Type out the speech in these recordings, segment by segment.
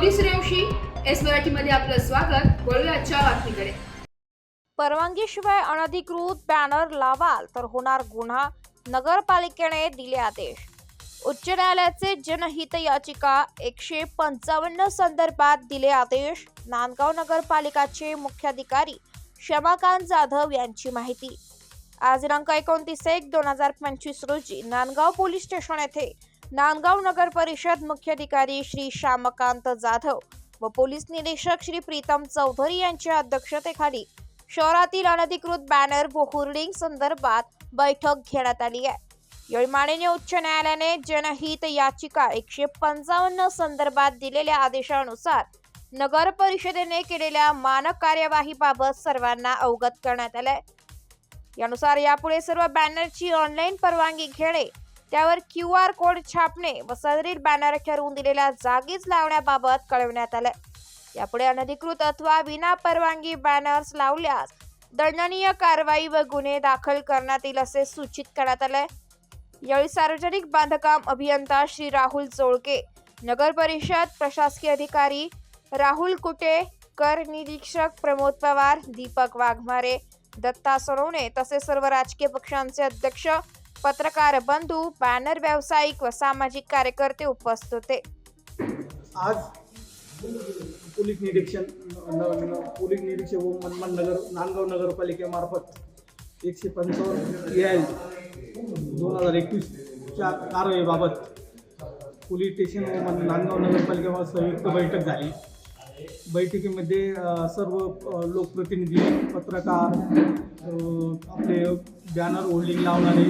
माऊली Suryavanshi S मराठीमध्ये आपलं स्वागत। वळूया आजच्या बातमीकडे। परवानगीशिवाय अनधिकृत बॅनर लावाल तर होणार गुन्हा, नगरपालिकेने दिले आदेश। उच्च न्यायालयाचे जनहित याचिका 155 संदर्भात दिले आदेश। नांदगाव नगरपालिकाचे मुख्याधिकारी शमाकांत जाधव यांची माहिती। आज दिनांक 29/1/2025 रोजी नांदगाव पोलीस स्टेशन येथे नांदगाव नगर परिषद मुख्याधिकारी श्री शमाकांत जाधव व पोलीस निरीक्षक श्री प्रीतम चौधरी यांच्या अध्यक्षतेखाली शहरातील अनधिकृत बॅनर व होर्डिंग संदर्भात बैठक घेण्यात आली आहे। यावेळी माननीय उच्च न्यायालयाने जनहित याचिका 155 संदर्भात दिलेल्या आदेशानुसार नगर परिषदेने केलेल्या मानक कार्यवाहीबाबत सर्वांना अवगत करण्यात आले। यानुसार यापुढे सर्व बॅनरची ऑनलाईन परवानगी घेणे, त्यावर QR कोड छापणे व सदरील बॅनर ठरवून दिलेल्या जागीच लावण्याबाबत कळविण्यात आले। यापुढे अनधिकृत अथवा विना परवानगी बॅनर्स लावल्यास दंडनीय कारवाई व गुन्हे दाखल करण्यात येईल असे सूचित करण्यात आले। यावेळी सार्वजनिक बांधकाम अभियंता श्री राहुल जोळके, नगर परिषद प्रशासकीय अधिकारी राहुल कुटे, कर निरीक्षक प्रमोद पवार, दीपक वाघमारे, दत्ता सोनवणे तसेच सर्व राजकीय पक्षांचे अध्यक्ष, पत्रकार बंधू, बॅनर व्यावसायिक व सामाजिक कार्यकर्ते उपस्थित होते। आज पोलीस निरीक्षक व मनमाड नगर नांदगाव नगरपालिकेमार्फत 155 EIL 2021 च्या कारवाईबाबत पोलीस स्टेशन व नांदगाव नगरपालिकेमध्ये संयुक्त बैठक झाली। बैठकीमध्ये सर्व लोकप्रतिनिधी, पत्रकार, आपले बॅनर होल्डिंग लावणारे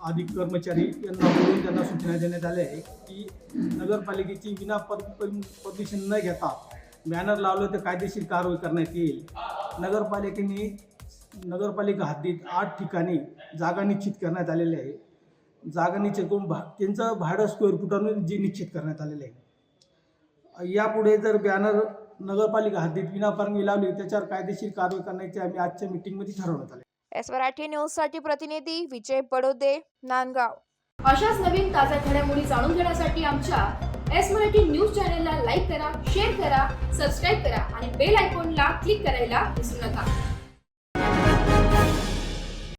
आदी कर्मचारी यांना बोलून त्यांना सूचना देण्यात आल्या आहे की नगरपालिकेची विना परमिशन न घेता बॅनर लावलं तर कायदेशीर कारवाई करण्यात येईल। नगरपालिका हद्दीत 8 ठिकाणी जागा निश्चित करण्यात आलेली आहे। जागा निश्चित करून त्यांचं भाडं स्क्वेअर फुटानं जे निश्चित करण्यात आलेलं आहे। यापुढे जर बॅनर नगरपालिका हद्दीत विना परवानगी लावली त्याच्यावर कायदेशीर कारवाई करण्याचे आम्ही आजच्या मीटिंगमध्ये ठरवण्यात आले। एस मराठी न्यूज साठी प्रतिनिधी विजय बडोदे, नांदगाव। अशाच नवीन ताज्या घडामोडी जाणून घेण्यासाठी आमच्या एस मराठी न्यूज चॅनलला लाईक करा, शेअर करा, सबस्क्राईब करा आणि बेल आयकॉनला क्लिक करायला विसरू नका।